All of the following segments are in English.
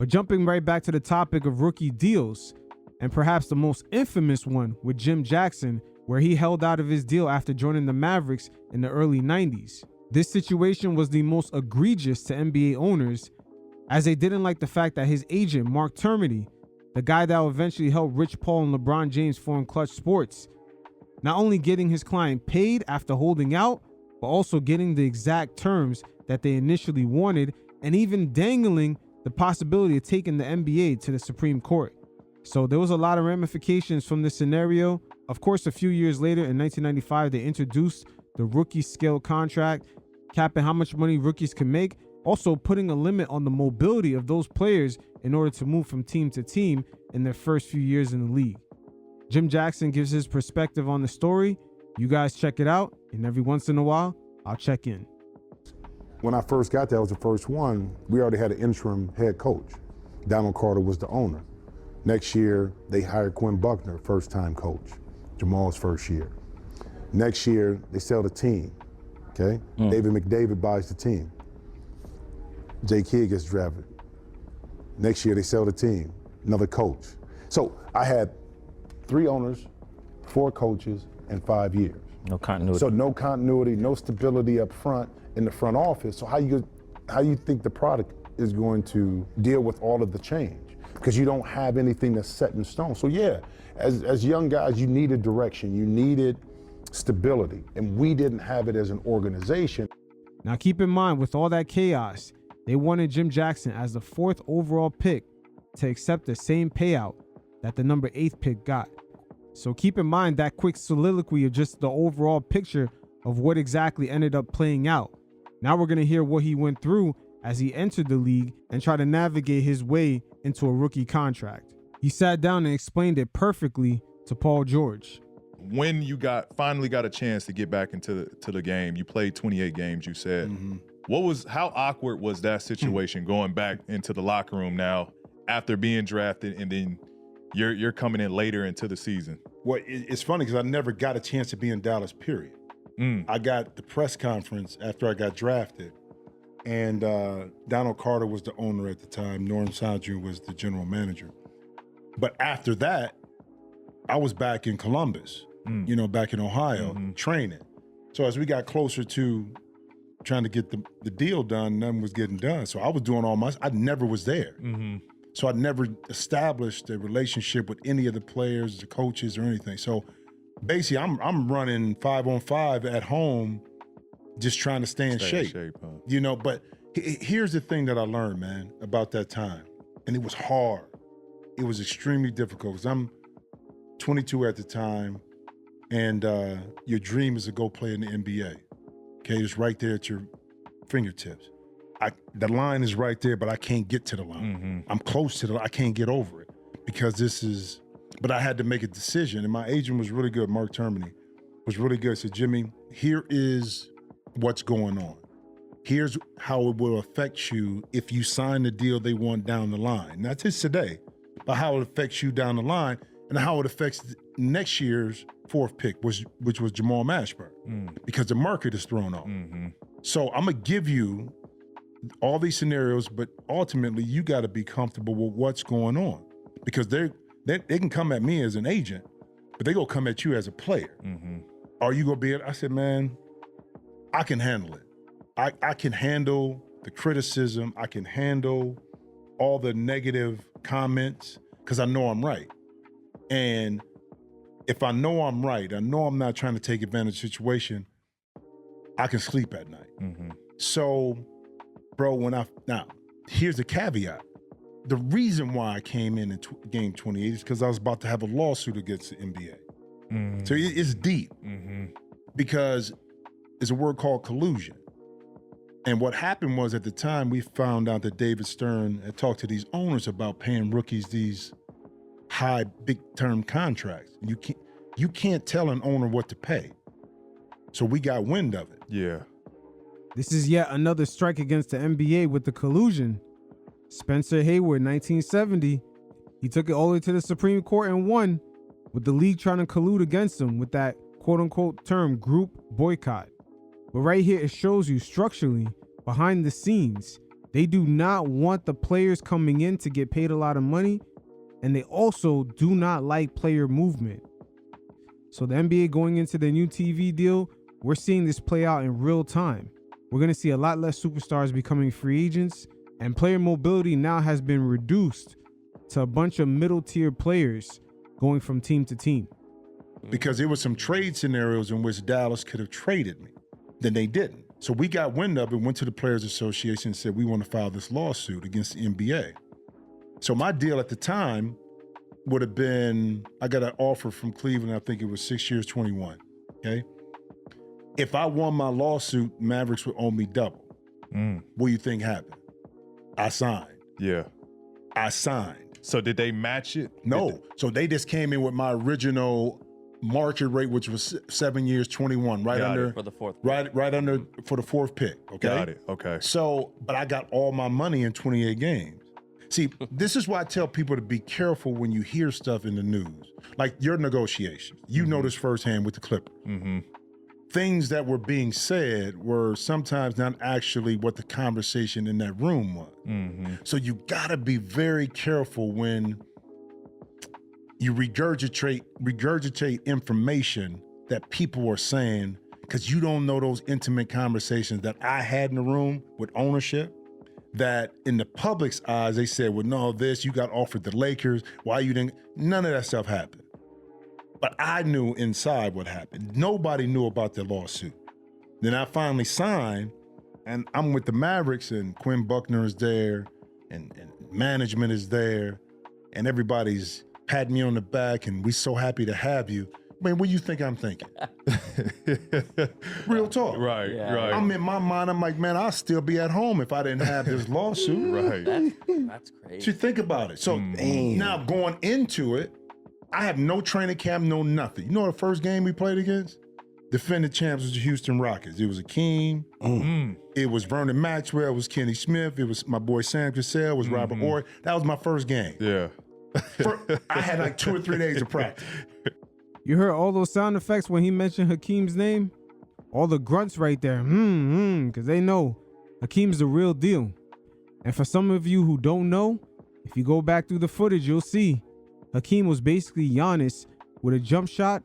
But jumping right back to the topic of rookie deals, and perhaps the most infamous one with Jim Jackson, where he held out of his deal after joining the Mavericks in the early 90s. This situation was the most egregious to NBA owners, as they didn't like the fact that his agent, Mark Termini, the guy that would eventually help Rich Paul and LeBron James form Klutch Sports, not only getting his client paid after holding out, but also getting the exact terms that they initially wanted, and even dangling the possibility of taking the NBA to the Supreme Court. So there was a lot of ramifications from this scenario. Of course, a few years later in 1995, they introduced the rookie scale contract, capping how much money rookies can make, also putting a limit on the mobility of those players in order to move from team to team in their first few years in the league. Jim Jackson gives his perspective on the story. You guys check it out, and every once in a while, I'll check in. When I first got there, I was the first one. We already had an interim head coach. Donald Carter was the owner. Next year, they hired Quinn Buckner, first-time coach, Jamal's first year. Next year, they sell the team, okay? David McDavid buys the team. Jay Kidd gets drafted. Next year, they sell the team, another coach. So I had 3 owners, 4 coaches, and 5 years. No continuity. So no continuity, no stability up front in the front office. So how you think the product is going to deal with all of the change? Because you don't have anything that's set in stone. So yeah, as young guys, you needed direction, you needed stability, and we didn't have it as an organization. Now keep in mind, with all that chaos, they wanted Jim Jackson as the 4th overall pick to accept the same payout that the number 8th pick got. So keep in mind that quick soliloquy of just the overall picture of what exactly ended up playing out. Now we're going to hear what he went through as he entered the league and tried to navigate his way into a rookie contract. He sat down and explained it perfectly to Paul George. When you finally got a chance to get back into the game, you played 28 games, you said. How awkward was that situation going back into the locker room now after being drafted, and then you're coming in later into the season? Well, it's funny because I never got a chance to be in Dallas, period. I got the press conference after I got drafted, and Donald Carter was the owner at the time. Norm Sandru was the general manager. But after that, I was back in Columbus, back in Ohio, training. So as we got closer to trying to get the deal done, nothing was getting done. So I was doing I never was there. So I never established a relationship with any of the players, the coaches, or anything. So basically, I'm running 5-on-5 at home, just trying to stay in shape. Huh? But here's the thing that I learned, man, about that time, and it was hard. It was extremely difficult because I'm 22 at the time, and your dream is to go play in the NBA. Okay, it's right there at your fingertips. The line is right there, but I can't get to the line. I'm close to I can't get over it because but I had to make a decision, and my agent was really good. Mark Termini was really good. He said, Jimmy, here is what's going on. Here's how it will affect you if you sign the deal they want down the line. Not just today, but how it affects you down the line and how it affects next year's 4th pick, which was Jamal Mashburn, because the market is thrown off. So I'm going to give you all these scenarios, but ultimately you got to be comfortable with what's going on, because they can come at me as an agent, but they gonna come at you as a player. Are you gonna be able? I said, man, I can handle it. I can handle the criticism. I can handle all the negative comments because I know I'm right. And if I know I'm right, I know I'm not trying to take advantage of the situation, I can sleep at night. So, bro, now, here's the caveat. The reason why I came in game 28 is because I was about to have a lawsuit against the NBA. So it's deep because it's a word called collusion. And what happened was, at the time, we found out that David Stern had talked to these owners about paying rookies these high, big-term contracts. You can't tell an owner what to pay. So we got wind of it. Yeah. This is yet another strike against the NBA with the collusion. Spencer Hayward, 1970, he took it all the way to the Supreme Court and won, with the league trying to collude against him with that quote-unquote term group boycott. But right here, it shows you structurally, behind the scenes, They do not want the players coming in to get paid a lot of money, and they also do not like player movement. So the NBA going into the new TV deal, we're seeing this play out in real time. We're going to see a lot less superstars becoming free agents, and player mobility now has been reduced to a bunch of middle-tier players going from team to team. Because there were some trade scenarios in which Dallas could have traded me. Then they didn't. So we got wind of it, went to the Players Association and said, we want to file this lawsuit against the NBA. So my deal at the time would have been, I got an offer from Cleveland, I think it was 6 years, 21, okay? If I won my lawsuit, Mavericks would owe me double. What do you think happened? I signed. Yeah. I signed. So did they match it? No. So they just came in with my original market rate, which was 7 years, 21, right Got under it. For the fourth. right under for the fourth pick. Okay. Got it. Okay. So, but I got all my money in 28 games. See, this is why I tell people to be careful when you hear stuff in the news, like your negotiations. You know this firsthand with the Clippers. Things that were being said were sometimes not actually what the conversation in that room was. So you gotta be very careful when you regurgitate information that people are saying, because you don't know those intimate conversations that I had in the room with ownership, that in the public's eyes, they said, well, no, you got offered the Lakers. Why you didn't? None of that stuff happened. But I knew inside what happened. Nobody knew about the lawsuit. Then I finally signed, and I'm with the Mavericks, and Quinn Buckner is there, and management is there, and everybody's patting me on the back, and we're so happy to have you. Man, what do you think I'm thinking? Real talk. Right, Yeah. right. I'm in my mind, I'm like, man, I'll still be at home if I didn't have this lawsuit. Right. That's crazy. So think about it. So now going into it, I have no training camp, no nothing. You know the first game we played against? Defending champs was the Houston Rockets. It was Akeem. It was Vernon Maxwell. It was Kenny Smith. It was my boy Sam Cassell. It was Robert Horry. That was my first game. Yeah. I had like 2 or 3 days of practice. You heard all those sound effects when he mentioned Hakeem's name? All the grunts right there, because they know Hakeem's the real deal. And for some of you who don't know, if you go back through the footage, you'll see Hakeem was basically Giannis with a jump shot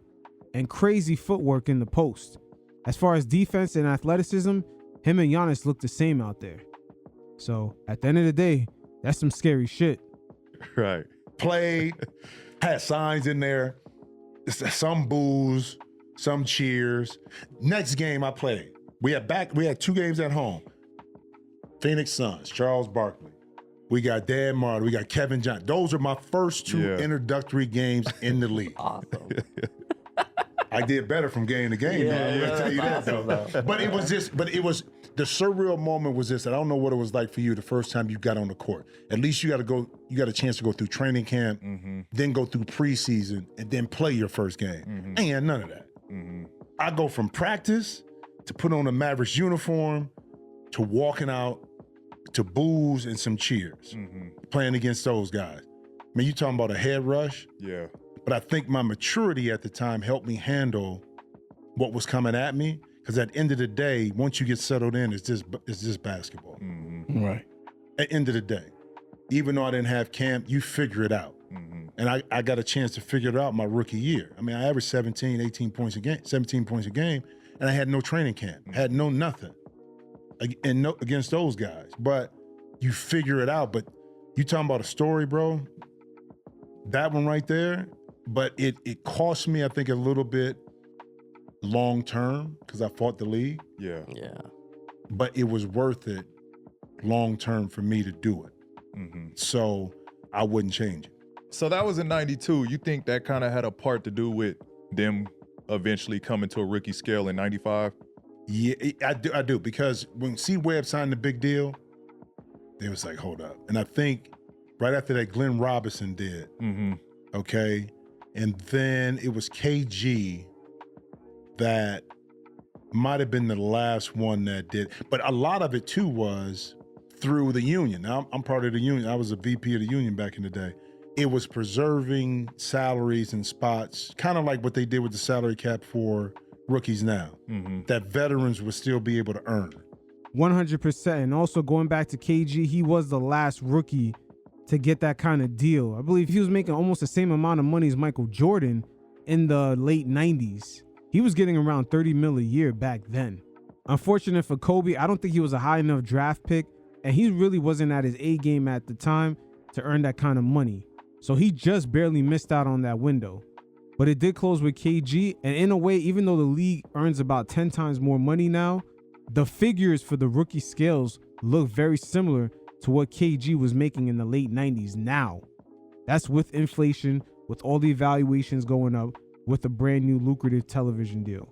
and crazy footwork in the post. As far as defense and athleticism, him and Giannis look the same out there. So at the end of the day, that's some scary shit. Right. Played, had signs in there, some boos, some cheers. Next game I played, we had 2 games at home. Phoenix Suns, Charles Barkley. We got Dan Martin, we got Kevin Johnson. Those are my first 2 introductory games in the league. Awesome. I did better from game to game. Yeah, I'm gonna tell you that awesome, though. But it was the surreal moment was this. I don't know what it was like for you the first time you got on the court. At least you got a chance to go through training camp, then go through preseason, and then play your first game. I ain't had none of that. I go from practice to put on a Mavericks uniform to walking out to boos and some cheers, playing against those guys. I mean, you talking about a head rush? Yeah. But I think my maturity at the time helped me handle what was coming at me. Because at the end of the day, once you get settled in, it's just basketball. Right. At the end of the day, even though I didn't have camp, you figure it out. And I got a chance to figure it out my rookie year. I mean, I averaged 17 points a game, and I had no training camp, had no nothing against those guys. But you figure it out. But you talking about a story, bro, that one right there, but it cost me, I think, a little bit long term because I fought the league. Yeah. Yeah. But it was worth it long term for me to do it. So I wouldn't change it. So that was in 92. You think that kind of had a part to do with them eventually coming to a rookie scale in 95? Yeah, I do. Because when C. Webb signed the big deal, they was like, hold up. And I think right after that, Glenn Robinson did. Okay. And then it was KG that might have been the last one that did. But a lot of it too was through the union. Now, I'm part of the union. I was a VP of the union back in the day. It was preserving salaries and spots, kind of like what they did with the salary cap for rookies now, that veterans would still be able to earn. 100%. And also going back to KG, he was the last rookie to get that kind of deal. I believe he was making almost the same amount of money as Michael Jordan in the late 90s. He was getting around 30 mil a year back then. Unfortunate for Kobe, I don't think he was a high enough draft pick, and he really wasn't at his A game at the time to earn that kind of money. So he just barely missed out on that window. But it did close with KG, and in a way, even though the league earns about 10 times more money now, the figures for the rookie scales look very similar to what KG was making in the late 90s now. That's with inflation, with all the evaluations going up, with a brand new lucrative television deal.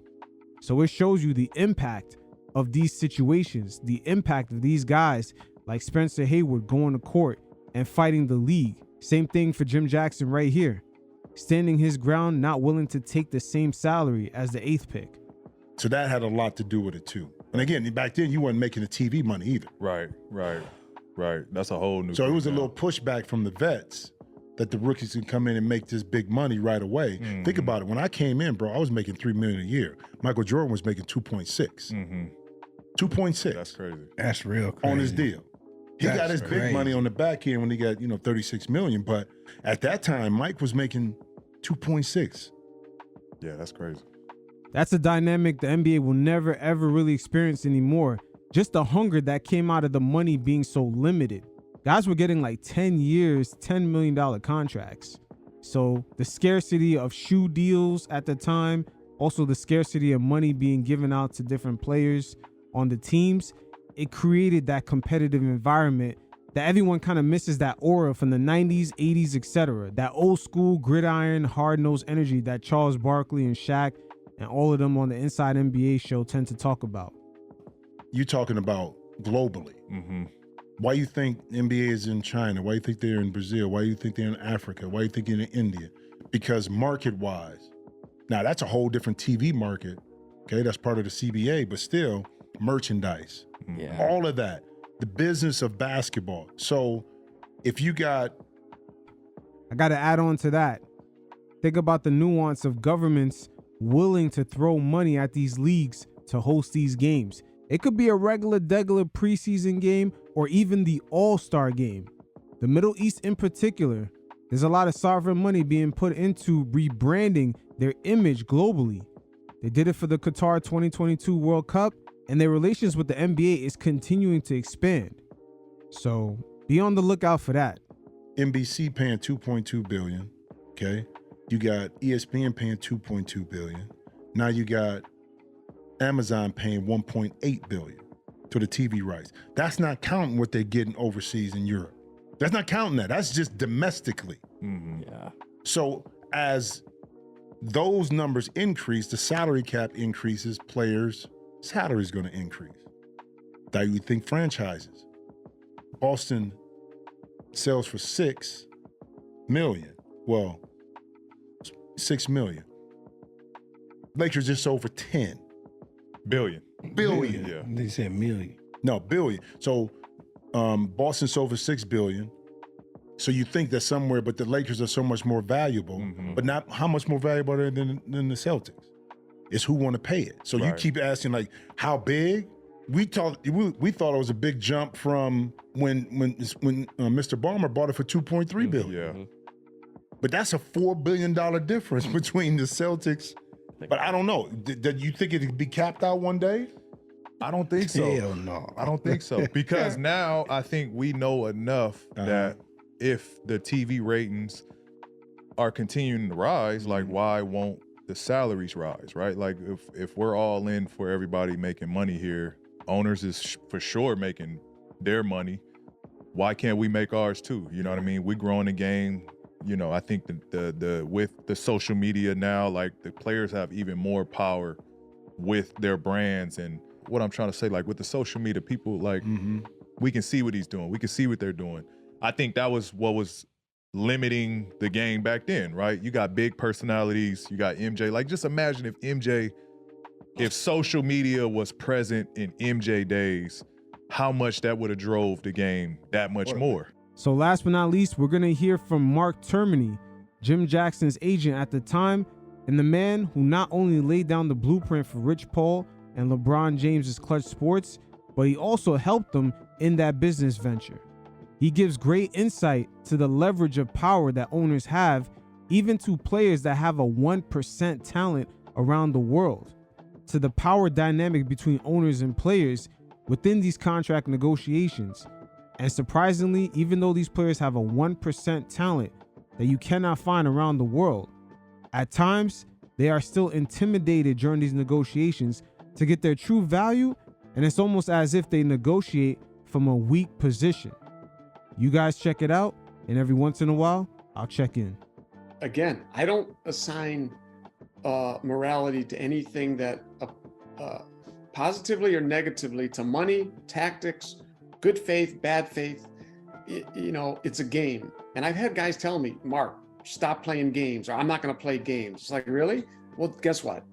So it shows you the impact of these situations, the impact of these guys like Spencer Haywood going to court and fighting the league. Same thing for Jim Jackson right here, standing his ground, not willing to take the same salary as the 8th pick. So that had a lot to do with it too. And again, back then you weren't making the TV money either. Right. That's a whole new. So it was a little pushback from the vets that the rookies can come in and make this big money right away. Mm-hmm. Think about it. When I came in, bro, I was making $3 million a year. Michael Jordan was making 2.6. 2.6. That's crazy. That's real crazy. On his deal. He got his big money on the back end when he got, 36 million. But at that time, Mike was making 2.6. Yeah, that's crazy. That's a dynamic the NBA will never, ever really experience anymore. Just the hunger that came out of the money being so limited. Guys were getting like 10 years, $10 million contracts. So the scarcity of shoe deals at the time, also the scarcity of money being given out to different players on the teams, it created that competitive environment that everyone kind of misses, that aura from the 90s, 80s, etc. That old school gridiron, hard-nosed energy that Charles Barkley and Shaq and all of them on the Inside NBA show tend to talk about. You're talking about globally. Mm-hmm. Why you think NBA is in China? Why you think they're in Brazil? Why you think they're in Africa? Why you think they're in India? Because market-wise, now that's a whole different TV market, okay? That's part of the CBA, but still, merchandise, all of that, the business of basketball. So if you got... I got to add on to that. Think about the nuance of governments willing to throw money at these leagues to host these games. It could be a regular preseason game or even the All-Star game. The Middle East in particular, there's a lot of sovereign money being put into rebranding their image globally. They did it for the Qatar 2022 World Cup, and their relations with the NBA is continuing to expand. So be on the lookout for that. NBC paying $2.2 billion, okay? You got ESPN paying $2.2 billion. Now you got Amazon paying $1.8 billion to the TV rights. That's not counting what they're getting overseas in Europe. That's not counting that. That's just domestically. Mm-hmm. Yeah. So as those numbers increase, the salary cap increases, players' salary is going to increase. That you think franchises. Boston sells for $6 million. Well, $6 million. Lakers just sold for $10 billion. Yeah. They said million. No, billion. So Boston sold for $6 billion. So you think that somewhere, but the Lakers are so much more valuable, but not how much more valuable are they than the Celtics? It's who want to pay it. So you keep asking like, how big? We thought it was a big jump from when Mr. Ballmer bought it for $2.3 billion. Yeah. But that's a $4 billion difference between the Celtics. But I don't know. Did you think it'd be capped out one day? I don't think so. Hell no. I don't think so. Because now I think we know enough that if the TV ratings are continuing to rise, like why won't the salaries rise, right? Like if we're all in for everybody making money here, owners is for sure making their money. Why can't we make ours too? You know what I mean? We growing the game. You know, I think the with the social media now, like the players have even more power with their brands. And what I'm trying to say, like with the social media, people like we can see what he's doing. We can see what they're doing. I think that was what was limiting the game back then, right? You got big personalities. You got MJ. Like just imagine if social media was present in MJ days, how much that would have drove the game that much more. So last but not least, we're going to hear from Mark Termini, Jim Jackson's agent at the time, and the man who not only laid down the blueprint for Rich Paul and LeBron James's Klutch Sports, but he also helped them in that business venture. He gives great insight to the leverage of power that owners have, even to players that have a 1% talent around the world, to the power dynamic between owners and players within these contract negotiations. And surprisingly, even though these players have a 1% talent that you cannot find around the world, at times they are still intimidated during these negotiations to get their true value, and it's almost as if they negotiate from a weak position. You guys check it out, and every once in a while, I'll check in. Again, I don't assign morality to anything that positively or negatively to money, tactics, good faith, bad faith. It's a game. And I've had guys tell me, Mark, stop playing games, or I'm not going to play games. It's like, really? Well, guess what?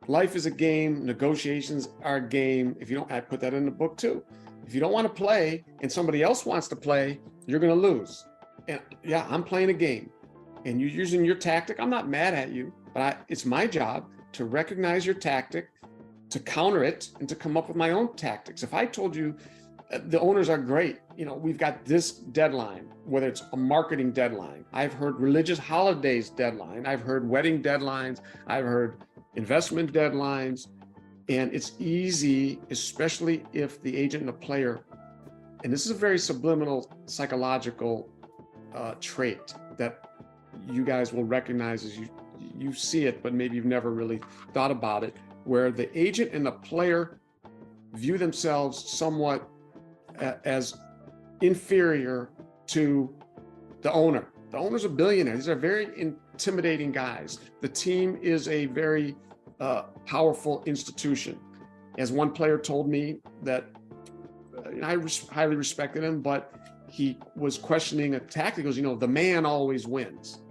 Life is a game. Negotiations are a game. I put that in the book too. If you don't want to play and somebody else wants to play, you're going to lose. And yeah, I'm playing a game and you're using your tactic. I'm not mad at you, but it's my job to recognize your tactic, to counter it, and to come up with my own tactics. If I told you the owners are great, we've got this deadline, whether it's a marketing deadline, I've heard religious holidays deadline, I've heard wedding deadlines, I've heard investment deadlines, and it's easy, especially if the agent and the player, and this is a very subliminal psychological trait that you guys will recognize as you see it, but maybe you've never really thought about it, where the agent and the player view themselves somewhat as inferior to the owner. The owner's a billionaire. These are very intimidating guys. The team is a very powerful institution. As one player told me that I highly respected him, but he was questioning a tactic. He goes, the man always wins.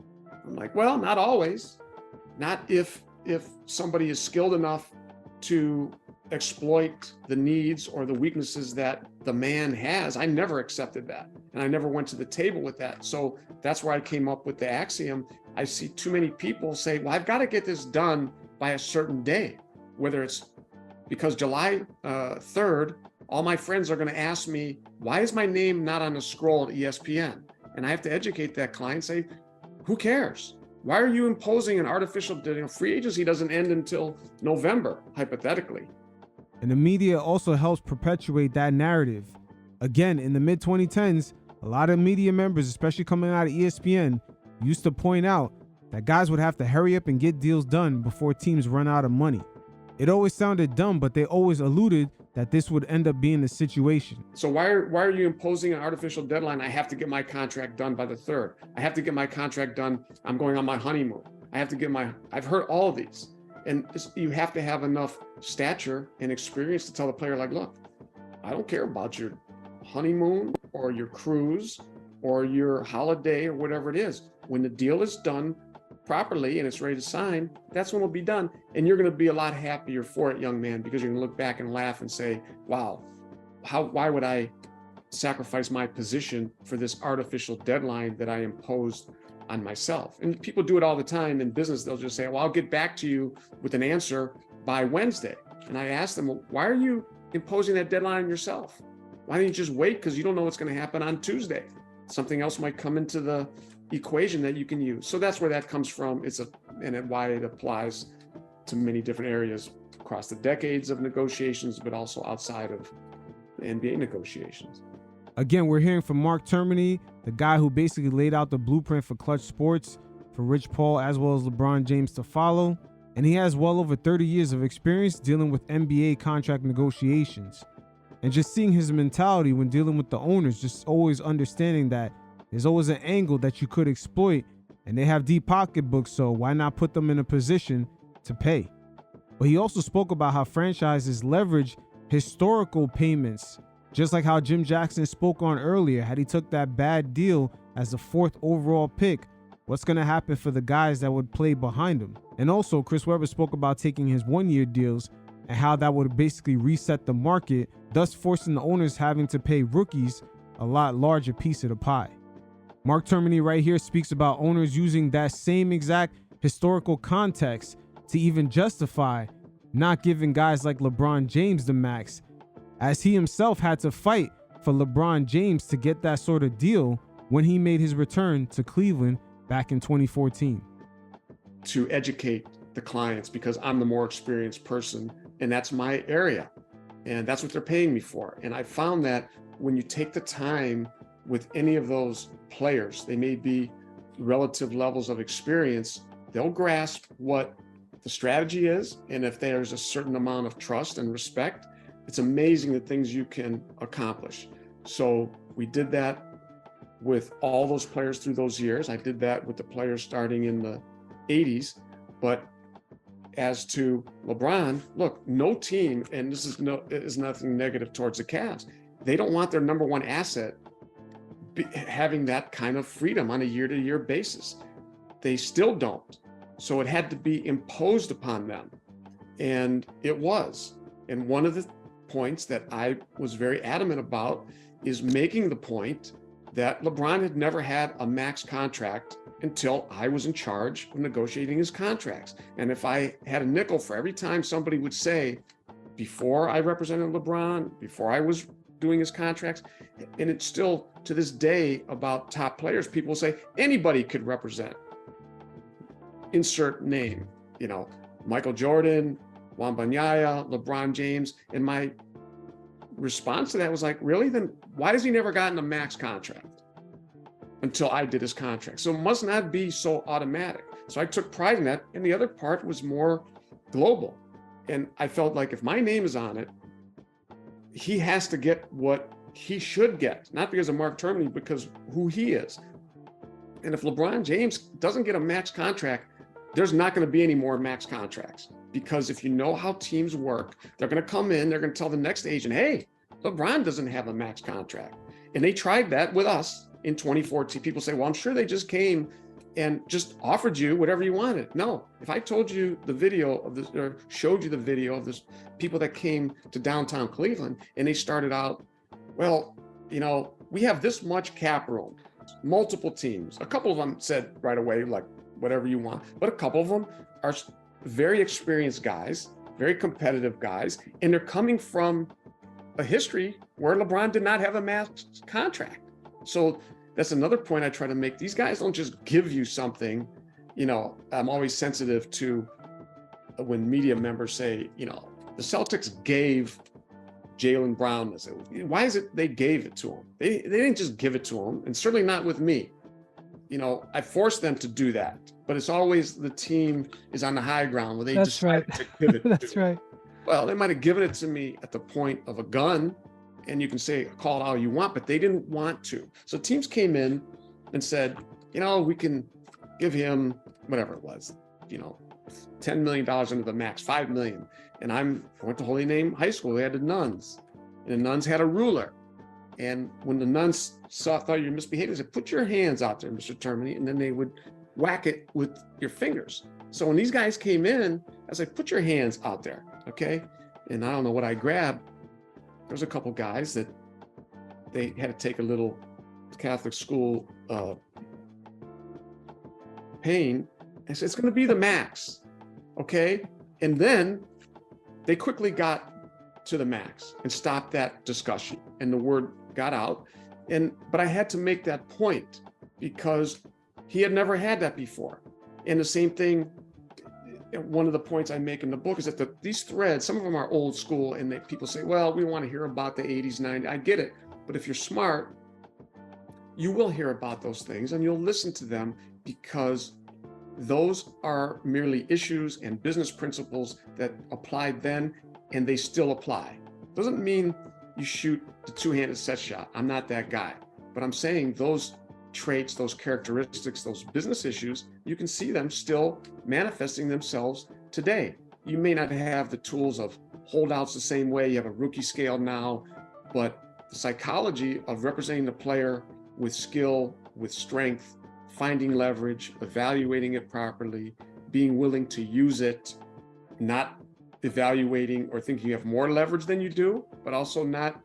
I'm like, well, not always. Not if somebody is skilled enough to exploit the needs or the weaknesses that the man has. I never accepted that. And I never went to the table with that. So that's where I came up with the axiom. I see too many people say, well, I've got to get this done by a certain day, whether it's because July 3rd, all my friends are going to ask me, why is my name not on the scroll at ESPN? And I have to educate that client, say, who cares? Why are you imposing an artificial, free agency doesn't end until November, hypothetically. And the media also helps perpetuate that narrative. Again, in the mid-2010s, a lot of media members, especially coming out of ESPN, used to point out that guys would have to hurry up and get deals done before teams run out of money. It always sounded dumb, but they always alluded that this would end up being the situation. So why are you imposing an artificial deadline? I have to get my contract done by the 3rd. I have to get my contract done. I'm going on my honeymoon. I've heard all of these. And you have to have enough stature and experience to tell the player, like, look, I don't care about your honeymoon or your cruise or your holiday or whatever it is. When the deal is done properly and it's ready to sign, that's when it'll be done. And you're going to be a lot happier for it, young man, because you're going to look back and laugh and say, wow, why would I sacrifice my position for this artificial deadline that I imposed on myself? And people do it all the time in business. They'll just say, well, I'll get back to you with an answer by Wednesday. And I ask them, well, why are you imposing that deadline on yourself? Why don't you just wait? Because you don't know what's going to happen on Tuesday. Something else might come into the equation that you can use. So that's where that comes from. Why it applies to many different areas across the decades of negotiations, but also outside of the NBA negotiations. Again, we're hearing from Mark Termini, the guy who basically laid out the blueprint for Klutch Sports for Rich Paul as well as LeBron James to follow. And he has well over 30 years of experience dealing with NBA contract negotiations. And just seeing his mentality when dealing with the owners, just always understanding that there's always an angle that you could exploit, and they have deep pocketbooks, so why not put them in a position to pay? But he also spoke about how franchises leverage historical payments, just like how Jim Jackson spoke on earlier. Had he took that bad deal as the 4th overall pick, what's going to happen for the guys that would play behind him? And also, Chris Webber spoke about taking his one-year deals and how that would basically reset the market, thus forcing the owners having to pay rookies a lot larger piece of the pie. Mark Termini right here speaks about owners using that same exact historical context to even justify not giving guys like LeBron James the max, as he himself had to fight for LeBron James to get that sort of deal when he made his return to Cleveland back in 2014. To educate the clients, because I'm the more experienced person and that's my area and that's what they're paying me for. And I found that when you take the time with any of those players, they may be relative levels of experience, they'll grasp what the strategy is. And if there's a certain amount of trust and respect, it's amazing the things you can accomplish. So we did that with all those players through those years. I did that with the players starting in the 80s. But as to LeBron, look, no team, and this is nothing negative towards the Cavs, they don't want their number one asset having that kind of freedom on a year-to-year basis. They still don't. So it had to be imposed upon them. And it was. And one of the points that I was very adamant about is making the point that LeBron had never had a max contract until I was in charge of negotiating his contracts. And if I had a nickel for every time somebody would say, before I represented LeBron, before I was doing his contracts, and it's still to this day about top players, people say anybody could represent, insert name, Michael Jordan, Wembanyama, LeBron James. And my response to that was like, really? Then why has he never gotten a max contract until I did his contract? So it must not be so automatic. So I took pride in that. And the other part was more global. And I felt like if my name is on it, he has to get what he should get, not because of Mark Termini, because who he is. And if LeBron James doesn't get a max contract, there's not going to be any more max contracts. Because if you know how teams work, they're going to come in, they're going to tell the next agent, hey, LeBron doesn't have a max contract. And they tried that with us in 2014. People say, well, I'm sure they just came and just offered you whatever you wanted. No, if I told you the video of this, or showed you the video of this, people that came to downtown Cleveland and they started out, well, we have this much cap room, multiple teams. A couple of them said right away, like, whatever you want. But a couple of them are very experienced guys, very competitive guys, and they're coming from a history where LeBron did not have a max contract. So that's another point I try to make. These guys don't just give you something. I'm always sensitive to when media members say, the Celtics gave Jaylen Brown this. Why is it they gave it to him? They didn't just give it to him, and certainly not with me. I forced them to do that, but it's always the team is on the high ground where they decide to give it. That's right. Well, they might have given it to me at the point of a gun, and you can say, call it all you want, but they didn't want to. So teams came in and said, we can give him whatever it was, $10 million under the max, $5 million. And I went to Holy Name High School. They had the nuns, and the nuns had a ruler. And when the nuns thought you were misbehaving, they said, put your hands out there, Mr. Termini, and then they would whack it with your fingers. So when these guys came in, I was like, put your hands out there, okay? And I don't know what I grabbed. There was a couple guys that they had to take a little Catholic school pain. I said, it's gonna be the max, okay? And then they quickly got to the max and stopped that discussion, and the word got out. But I had to make that point because he had never had that before. And the same thing, one of the points I make in the book is that these threads, some of them are old school, and people say, well, we want to hear about the 80s, 90s. I get it. But if you're smart, you will hear about those things and you'll listen to them, because those are merely issues and business principles that applied then, and they still apply. Doesn't mean you shoot the two-handed set shot. I'm not that guy. But I'm saying those traits, those characteristics, those business issues, you can see them still manifesting themselves today. You may not have the tools of holdouts the same way. You have a rookie scale now, but the psychology of representing the player with skill, with strength, finding leverage, evaluating it properly, being willing to use it, not evaluating or thinking you have more leverage than you do, but also not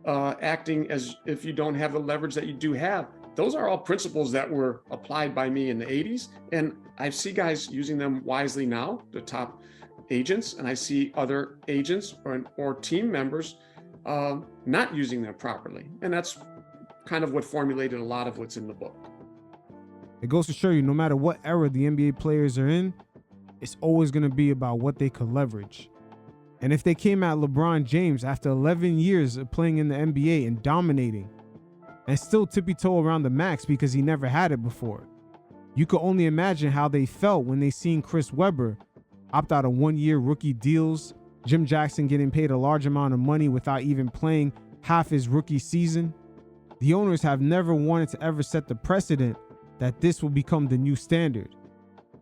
acting as if you don't have the leverage that you do have. Those are all principles that were applied by me in the 80s. And I see guys using them wisely now, the top agents, and I see other agents or team members not using them properly. And that's kind of what formulated a lot of what's in the book. It goes to show you, no matter what era the NBA players are in, it's always going to be about what they could leverage. And if they came at LeBron James after 11 years of playing in the NBA and dominating, and still tippy-toe around the max because he never had it before, you could only imagine how they felt when they seen Chris Webber opt out of 1-year rookie deals, Jim Jackson getting paid a large amount of money without even playing half his rookie season. The owners have never wanted to ever set the precedent that this will become the new standard.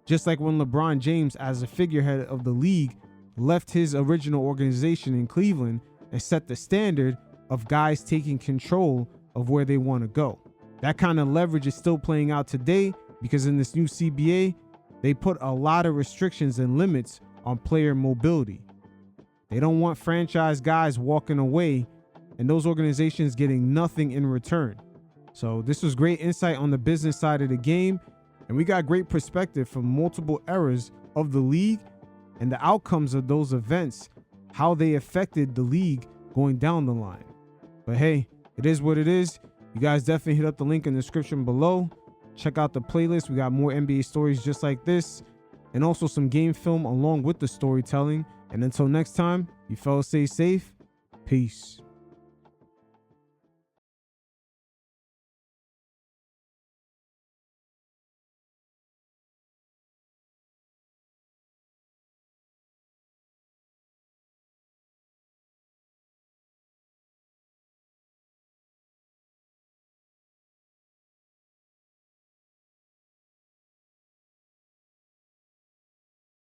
Just like when LeBron James, as a figurehead of the league, left his original organization in Cleveland and set the standard of guys taking control of where they want to go. That kind of leverage is still playing out today because in this new CBA, they put a lot of restrictions and limits on player mobility. They don't want franchise guys walking away and those organizations getting nothing in return. So this was great insight on the business side of the game, and we got great perspective from multiple eras of the league and the outcomes of those events, how they affected the league going down the line. But hey, it is what it is. You guys definitely hit up the link in the description below. Check out the playlist. We got more NBA stories just like this, and also some game film along with the storytelling. And until next time, you fellas stay safe. Peace.